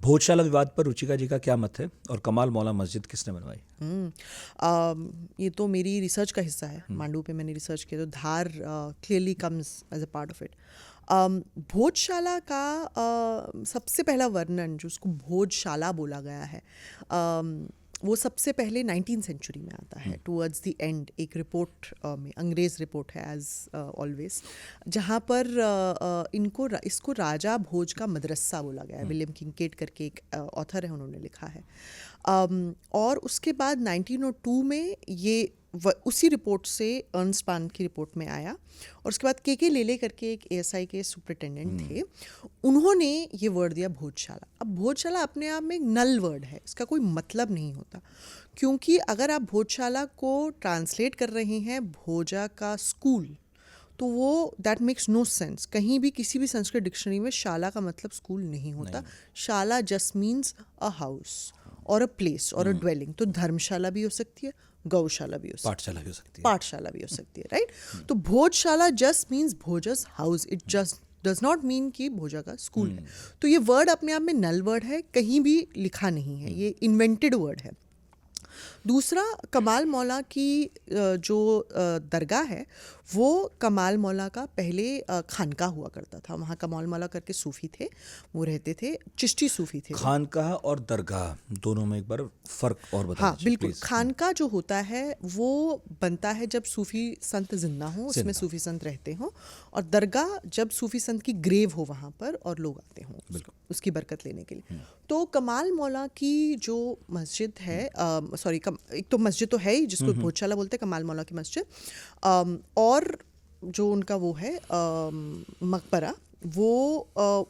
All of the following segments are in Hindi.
भोजशाला विवाद पर रुचिका जी का क्या मत है और कमाल मौला मस्जिद किसने बनवाई? ये तो मेरी रिसर्च का हिस्सा है। मांडू पे मैंने रिसर्च किया, तो Dhar clearly comes as a part of it. Bhojshala का सबसे पहला वर्णन जो उसको भोजशाला बोला गया है, वो सबसे पहले 19वीं सेंचुरी में आता है, टुवर्ड्स द एंड। एक रिपोर्ट में, अंग्रेज़ रिपोर्ट है एज ऑलवेज, जहाँ पर इसको राजा भोज का मदरसा बोला गया है। विलियम किंकेट करके एक ऑथर है, उन्होंने लिखा है। और उसके बाद 1902 में ये उसी रिपोर्ट से अर्नस्पान की रिपोर्ट में आया, और उसके बाद के लेले करके एक ASI के सुपरिटेंडेंट थे, उन्होंने ये वर्ड दिया भोजशाला। अब भोजशाला अपने आप में एक नल वर्ड है, इसका कोई मतलब नहीं होता, क्योंकि अगर आप भोजशाला को ट्रांसलेट कर रहे हैं भोजा का स्कूल, तो वो दैट मेक्स नो सेंस। कहीं भी किसी भी संस्कृत डिक्शनरी में शाला का मतलब स्कूल नहीं होता। शाला जस्ट मीन्स अ हाउस और अ प्लेस और अ ड्वेलिंग। तो धर्मशाला भी हो सकती है, गौशाला भी हो सकती है, पाठशाला भी हो सकती है, पाठशाला भी हो सकती है, राइट। तो Bhojshala just means Bhoja's house, it just does not mean कि भोजा का स्कूल है। तो ये वर्ड अपने आप में नल वर्ड है, कहीं भी लिखा नहीं है, ये इन्वेंटेड वर्ड है। दूसरा, कमाल मौला की जो दरगाह है, वो कमाल मौला का पहले खानका हुआ करता था। वहाँ कमाल मौला करके सूफ़ी थे, वो रहते थे, चिश्ती सूफ़ी थे। खानकाह और दरगाह दोनों में एक बार फ़र्क और बता हाँ दीजिए, बिल्कुल। प्लीज़। खानका जो होता है वो बनता है जब सूफ़ी संत जिंदा हों, उसमें जिंदा। सूफ़ी संत रहते हों, और दरगाह जब सूफ़ी संत की ग्रेव हो वहाँ पर और लोग आते हों उसकी बरकत लेने के लिए। तो कमाल मौला की जो मस्जिद है, सॉरी, एक तो मस्जिद तो है ही जिसको भोजशाला बोलते हैं, कमाल मौला की मस्जिद, और जो उनका वो है मकबरा, वो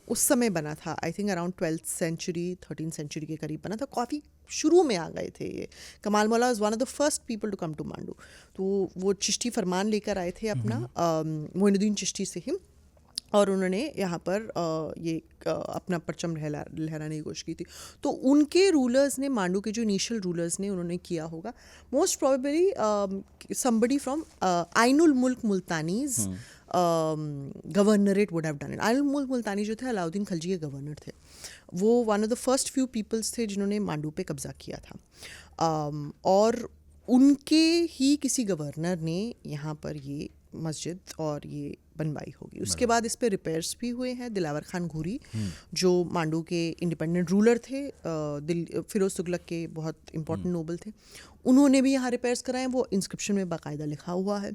उस समय बना था, I think around 12th century 13th century के करीब बना था। काफ़ी शुरू में आ गए थे ये। Kamal Maula was one of the first people to come to Mandu. तो वो चिश्ती फरमान लेकर आए थे अपना, मोइनुद्दीन चिश्ती से ही, और उन्होंने यहाँ पर ये अपना परचम लहराने की कोशिश की थी। तो उनके रूलर्स ने, मांडू के जो इनिशियल रूलर्स ने, उन्होंने किया होगा most probably somebody from Ainul Mulk Multani's governorate would have done it. Ainul Mulk Multani जो थे अलाउद्दीन खिलजी के गवर्नर थे। वो one of the first few peoples थे जिन्होंने मांडू पे कब्जा किया था, और उनके ही किसी गवर्नर ने यहाँ पर ये मस्जिद और ये बनवाई होगी। उसके बाद इस पे रिपेयर्स भी हुए हैं। दिलावर खान घूरी जो मांडू के इंडिपेंडेंट रूलर थे, फिरोज तुगलक के बहुत इंपॉर्टेंट नोबल थे, उन्होंने भी यहाँ रिपेयर्स कराए। वो इंस्क्रिप्शन में बाकायदा लिखा हुआ है।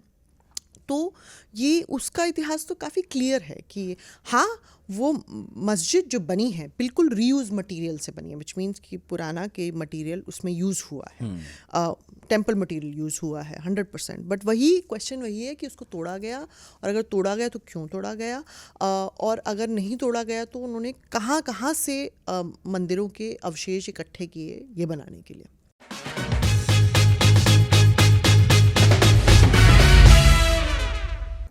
तो ये उसका इतिहास तो काफ़ी क्लियर है कि हाँ, वो मस्जिद जो बनी है बिल्कुल रीयूज मटेरियल से बनी है, विच मीन्स कि पुराना के मटेरियल उसमें यूज़ हुआ है, टेम्पल मटेरियल यूज़ हुआ है 100%। बट वही क्वेश्चन वही है कि उसको तोड़ा गया, और अगर तोड़ा गया तो क्यों तोड़ा गया, और अगर नहीं तोड़ा गया तो उन्होंने कहाँ कहाँ से मंदिरों के अवशेष इकट्ठे किए ये बनाने के लिए।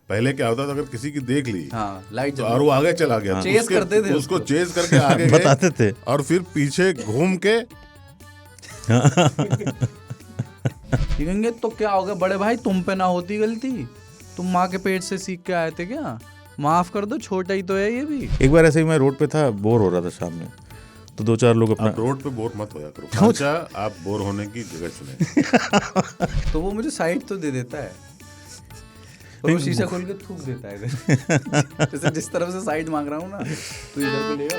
पहले क्या होता था, अगर किसी की देख ली, हाँ, लाइट तो और वो आगे चला गया, चेस करते थे, उसको चेस करके आगे गए, बताते थे, और फिर पीछे घूम के ये कहेंगे तो क्या हो गया बड़े भाई, तुम पे ना होती गलती, तुम माँ के पेट से सीख के आए थे क्या, माफ कर दो, छोटा ही तो है ये भी। एक बार ऐसे ही मैं रोड पे था, बोर हो रहा था शाम में, तो 2-4 लोग अपना, आप रोड पे बोर मत होया करो, खांचा आप बोर होने की जगह चुने। तो वो मुझे साइड तो दे देता है, और वो शीशा खोल के थूक देता है इधर। जैसे जिस तरफ से साइड मांग रहा हूँ ना, तो इधर को लेगा।